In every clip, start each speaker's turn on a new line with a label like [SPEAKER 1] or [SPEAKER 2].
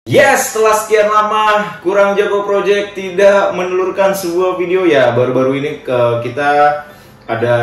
[SPEAKER 1] Yes, setelah sekian lama Kurang Jago Project tidak menelurkan sebuah video ya. Baru-baru ini kita ada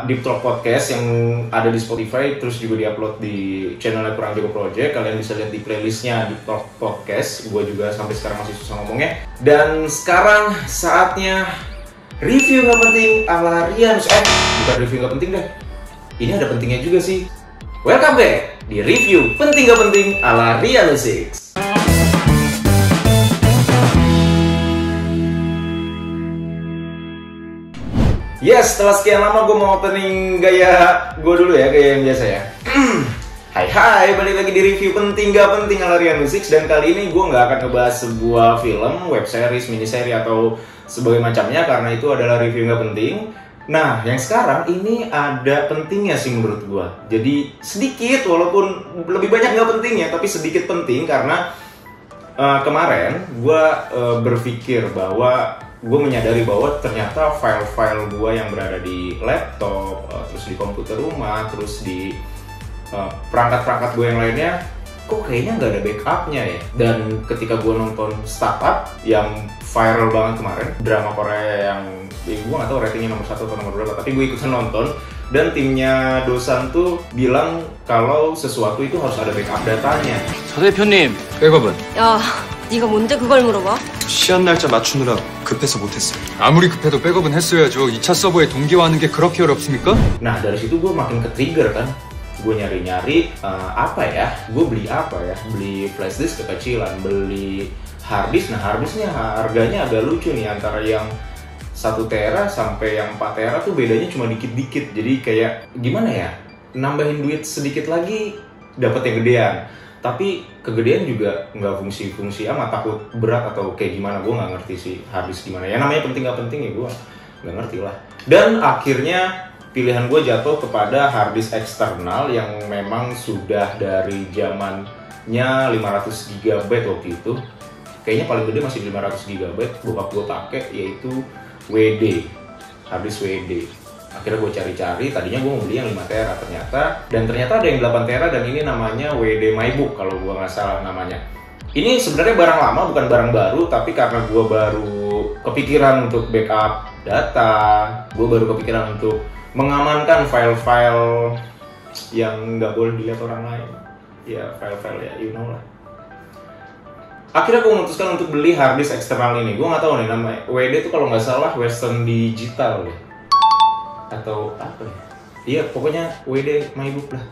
[SPEAKER 1] Deep Talk Podcast yang ada di Spotify, terus juga diupload di channelnya Kurang Jago Project. Kalian bisa lihat di playlistnya Deep Talk Podcast. Gue juga sampai sekarang masih susah ngomongnya. Dan sekarang saatnya review nggak penting ala Rian. Bukan review nggak penting deh. Ini ada pentingnya juga sih. Welcome back di review penting nggak penting ala Rian Six. Yes, setelah sekian lama gue mau opening gaya gue dulu ya, gaya yang biasa ya. Hai, balik lagi di review penting gak penting ala Rian Musik. Dan kali ini gue gak akan ngebahas sebuah film, web series, miniseri atau sebagai macamnya, karena itu adalah review gak penting. Nah, yang sekarang ini ada pentingnya sih menurut gue. Jadi sedikit, walaupun lebih banyak gak pentingnya, tapi sedikit penting karena kemarin gue berpikir bahwa gue menyadari bahwa ternyata file-file gue yang berada di laptop, terus di komputer rumah, terus di perangkat-perangkat gue yang lainnya, kok kayaknya nggak ada backupnya ya. Dan ketika gue nonton Startup yang viral banget kemarin, drama Korea yang gue nggak tahu ratingnya nomor 1 atau nomor berapa, tapi gue ikutan nonton. Dan timnya Dosan tuh bilang kalau sesuatu itu harus ada backup datanya.
[SPEAKER 2] 서 대표님, 백업은?
[SPEAKER 3] 야, 네가 뭔데 그걸 물어봐?
[SPEAKER 4] 시험 날짜 맞추느라 급해서 못했어요.
[SPEAKER 2] 아무리 급해도 백업은 했어야죠. 2차 서버에 동기화하는 게 그렇게 어렵습니까?
[SPEAKER 1] Nah, dari situ gue makin ke-trigger kan. Gue nyari-nyari apa ya? Gue beli apa ya? Beli flash disk kekecilan, beli hard disk. Nah, hard disknya harganya agak lucu nih, antara yang 1 tera sampai yang 4 tera tuh bedanya cuma dikit-dikit. Jadi kayak gimana ya? Nambahin duit sedikit lagi dapat yang gedean. Tapi kegedean juga nggak fungsi-fungsi amat, takut berat atau kayak gimana, gue nggak ngerti sih habis gimana ya. Namanya penting nggak penting ya, gue nggak ngerti lah. Dan akhirnya pilihan gue jatuh kepada harddisk eksternal yang memang sudah dari zamannya 500 GB waktu itu. Kayaknya paling gede masih 500 GB bokap gue pakai, yaitu WD, harddisk WD. Akhirnya gue cari-cari, tadinya gue mau beli yang 5 tera ternyata ada yang 8 tera, dan ini namanya WD MyBook kalau gue nggak salah namanya. Ini sebenarnya barang lama, bukan barang baru, tapi karena gue baru kepikiran untuk backup data, gue baru kepikiran untuk mengamankan file-file yang nggak boleh dilihat orang lain. Ya, file-file ya, you know lah. Akhirnya gue memutuskan untuk beli harddisk eksternal ini. Gue nggak tahu nih namanya, WD itu kalau nggak salah Western Digital ya, atau apa ya? Iya, pokoknya WD MyBook lah.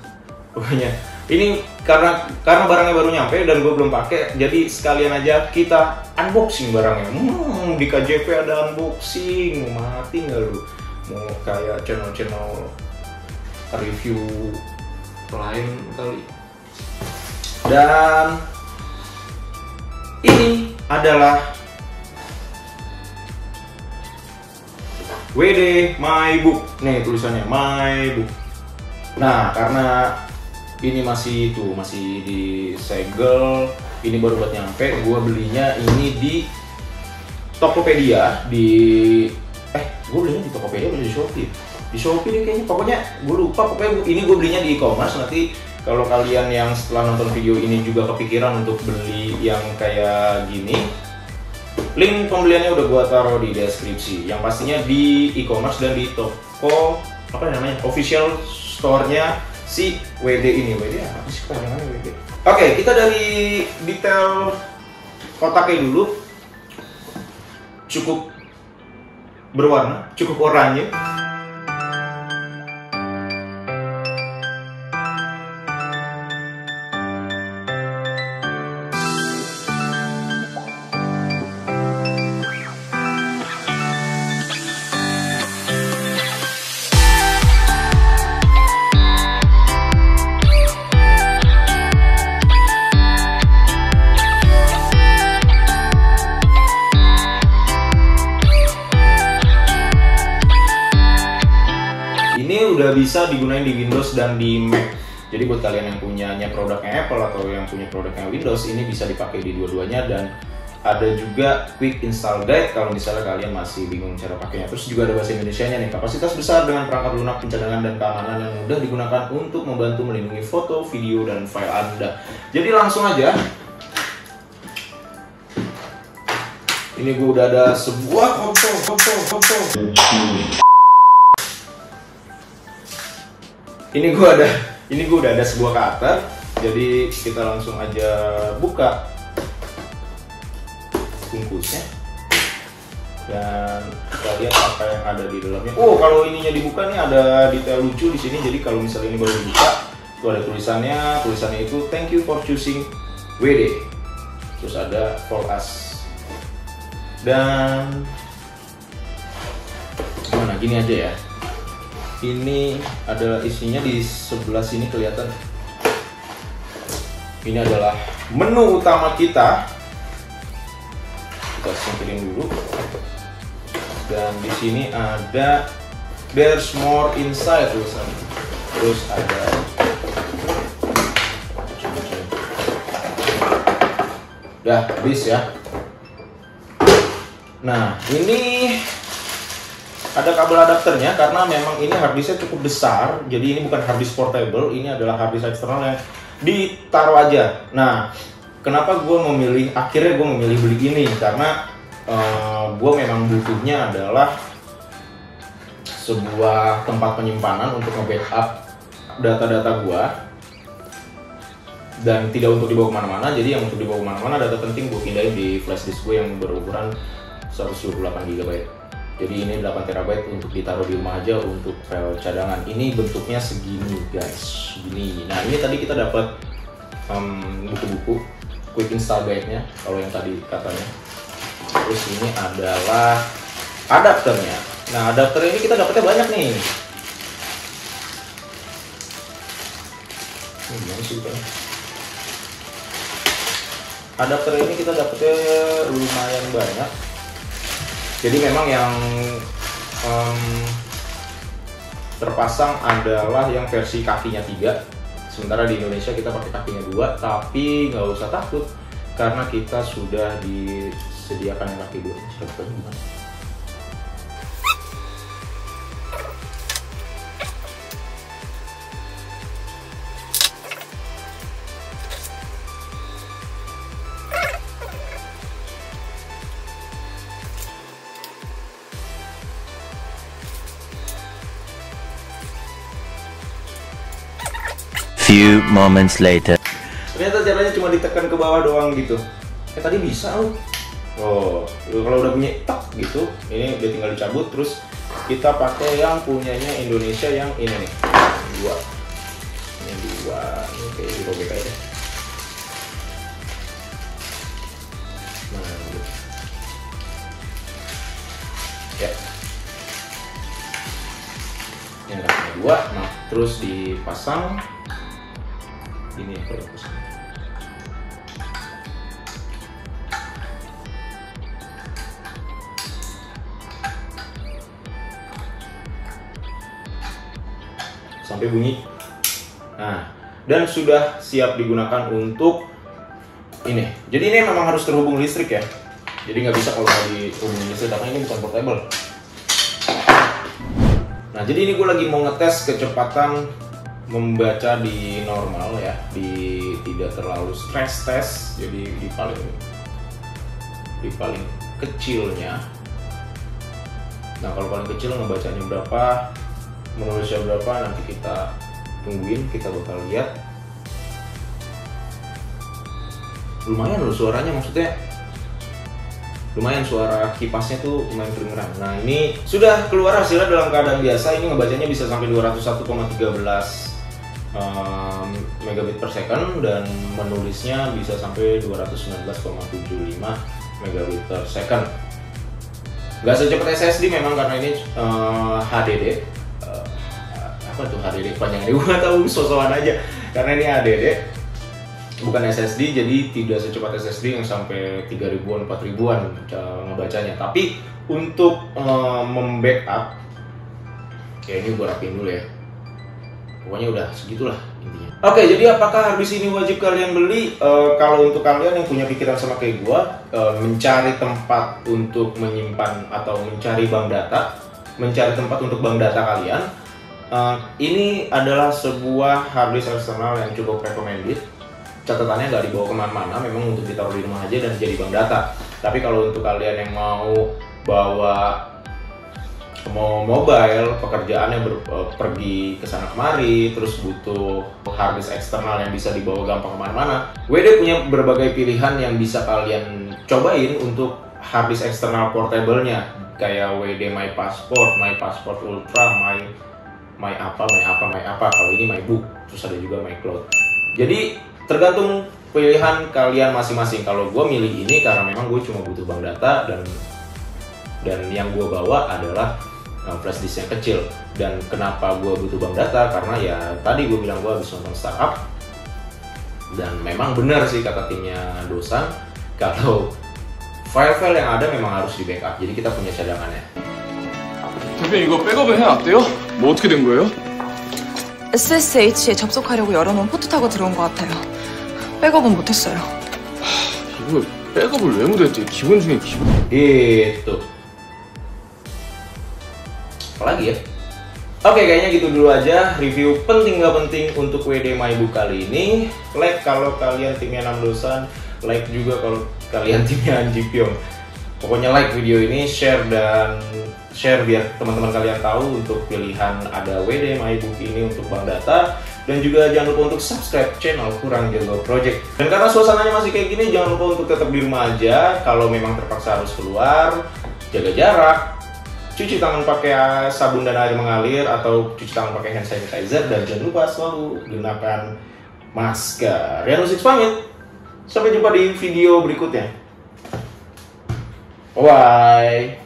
[SPEAKER 1] Pokoknya ini karena barangnya baru nyampe dan gue belum pakai, jadi sekalian aja kita unboxing barangnya. Di KJP ada unboxing, mau mati nggak lu? Mau kayak channel-channel review lain kali. Dan ini adalah WD MyBook. Nih tulisannya MyBook. Nah, karena ini masih disegel, ini baru buat nyampe, gue belinya ini di Tokopedia, gue belinya di Tokopedia atau di Shopee? Di Shopee nih kayaknya, pokoknya gue lupa, pokoknya ini gue belinya di e-commerce. Nanti kalau kalian yang setelah nonton video ini juga kepikiran untuk beli yang kayak gini, link pembeliannya udah gua taruh di deskripsi. Yang pastinya di e-commerce dan di toko official store-nya si WD ini. WD apa sih kepanjangannya WD? Oke, kita dari detail kotaknya dulu. Cukup berwarna, cukup oranye. Udah bisa digunain di Windows dan di Mac. Jadi buat kalian yang punyanya produknya Apple atau yang punya produknya Windows, ini bisa dipakai di dua-duanya. Dan ada juga quick install guide kalau misalnya kalian masih bingung cara pakainya. Terus juga ada bahasa Indonesianya nih. Kapasitas besar dengan perangkat lunak, pencadangan dan keamanan yang mudah digunakan untuk membantu melindungi foto, video, dan file Anda. Jadi langsung aja Ini gue udah ada sebuah kontol. Ini gue udah ada sebuah cutter. Jadi kita langsung aja buka bungkusnya dan kita lihat apa yang ada di dalamnya. Oh, kalau ininya dibuka nih ada detail lucu di sini. Jadi kalau misalnya ini baru dibuka, tuh ada tulisannya itu thank you for choosing WD. Terus ada for us. Dan gimana, gini aja ya. Ini adalah isinya di sebelah sini kelihatan. Ini adalah menu utama kita. Kita singkirin dulu. Dan di sini ada there's more inside tulisannya. Terus ada udah habis ya. Nah, ini ada kabel adapternya karena memang ini harddisknya cukup besar. Jadi ini bukan harddisk portable, ini adalah harddisk eksternal yang ditaruh aja. Nah, kenapa akhirnya gue memilih beli ini karena gue memang butuhnya adalah sebuah tempat penyimpanan untuk nge-backup data-data gue dan tidak untuk dibawa kemana-mana. Jadi yang untuk dibawa kemana-mana data penting gue pindahin di flash disk gue yang berukuran 128 GB. Jadi ini 8 TB untuk ditaruh di rumah aja untuk file cadangan. Ini bentuknya segini guys, segini. Nah ini tadi kita dapat buku-buku quick install guide-nya kalau yang tadi katanya. Terus ini adalah adapternya. Nah adapter ini kita dapatnya banyak nih. Adapter ini kita dapatnya lumayan banyak. Jadi memang yang terpasang adalah yang versi kakinya 3. Sementara di Indonesia kita pakai kakinya 2. Tapi nggak usah takut karena kita sudah disediakan yang kaki 2.
[SPEAKER 5] Few moments later.
[SPEAKER 1] Ternyata caranya cuma ditekan ke bawah doang gitu. Tadi bisa loh. Oh, kalau udah bunyi tak gitu, ini udah tinggal dicabut. Terus kita pakai yang punyanya Indonesia yang ini nih, ini kayak dirobek aja. Mana dulu? Ya. Yang kakinya 2, nah terus dipasang. Ini kalau pasang. Sampai bunyi. Nah, dan sudah siap digunakan untuk ini. Jadi ini memang harus terhubung listrik ya. Jadi nggak bisa kalau nggak dihubungin listrik karena ini bukan portable. Nah, jadi ini gue lagi mau ngetes kecepatan membaca di normal ya, di tidak terlalu stress test. Jadi di paling kecilnya. Nah, kalau paling kecil ngebacanya berapa, menulisnya berapa, nanti kita tungguin, kita bakal lihat. Lumayan loh suaranya, maksudnya lumayan, suara kipasnya tuh lumayan kedengeran. Nah ini sudah keluar hasilnya dalam keadaan biasa. Ini ngebacanya bisa sampai 201,13 megabit per second dan menulisnya bisa sampai 219,75 megabit per second. Gak secepat SSD memang karena ini HDD. Apa tuh HDD panjangnya? Gue gak tahu, sosokan aja. Karena ini HDD bukan SSD, jadi tidak secepat SSD yang sampai 3000-an, 4000-an ngebacanya. Tapi untuk membackup, ya ini gue rapiin dulu ya. Pokoknya udah segitulah intinya. Oke, jadi apakah harddisk ini wajib kalian beli? Kalau untuk kalian yang punya pikiran sama kayak gue, mencari tempat untuk menyimpan atau mencari bank data, mencari tempat untuk bank data kalian, ini adalah sebuah harddisk eksternal yang cukup recommended. Catatannya nggak dibawa kemana-mana, memang untuk ditaruh di rumah aja dan jadi bank data. Tapi kalau untuk kalian yang mau bawa mobile, pekerjaannya pergi ke sana kemari, terus butuh hard disk eksternal yang bisa dibawa gampang kemana-mana, WD punya berbagai pilihan yang bisa kalian cobain untuk hard disk eksternal portable-nya, kayak WD My Passport Ultra, My apa. Kalau ini My Book, terus ada juga My Cloud. Jadi tergantung pilihan kalian masing-masing. Kalau gue milih ini karena memang gue cuma butuh bank data, dan yang gue bawa adalah flash disk yang kecil. Dan kenapa gue butuh bank data? Karena ya tadi gue bilang gue habis nonton startup, dan memang benar sih kata timnya Dosan, kalau file-file yang ada memang harus di backup. Jadi kita punya cadangannya.
[SPEAKER 2] 대표님 이거 백업을 해야 안 돼요? 뭐 어떻게 된 거예요?
[SPEAKER 6] SSH에 접속하려고 열어놓은 포트 타고 들어온 것 같아요. 백업은 못했어요.
[SPEAKER 2] 이거 백업을 왜 못했지? 기본 중에 기본.
[SPEAKER 1] Gitu. Apalagi ya? Oke, kayaknya gitu dulu aja review penting gak penting untuk WD My Book kali ini. Like kalau kalian timnya 6 Dosan, like juga kalau kalian timnya Anji Pyong. Pokoknya like video ini, share biar teman-teman kalian tahu untuk pilihan ada WD My Book ini untuk bank data. Dan juga jangan lupa untuk subscribe channel Kurang Jago Project. Dan karena suasananya masih kayak gini, jangan lupa untuk tetap di rumah aja. Kalau memang terpaksa harus keluar, jaga jarak, cuci tangan pakai sabun dan air mengalir, atau cuci tangan pakai hand sanitizer, dan jangan lupa selalu gunakan masker. Rian Usik pamit. Sampai jumpa di video berikutnya. Bye.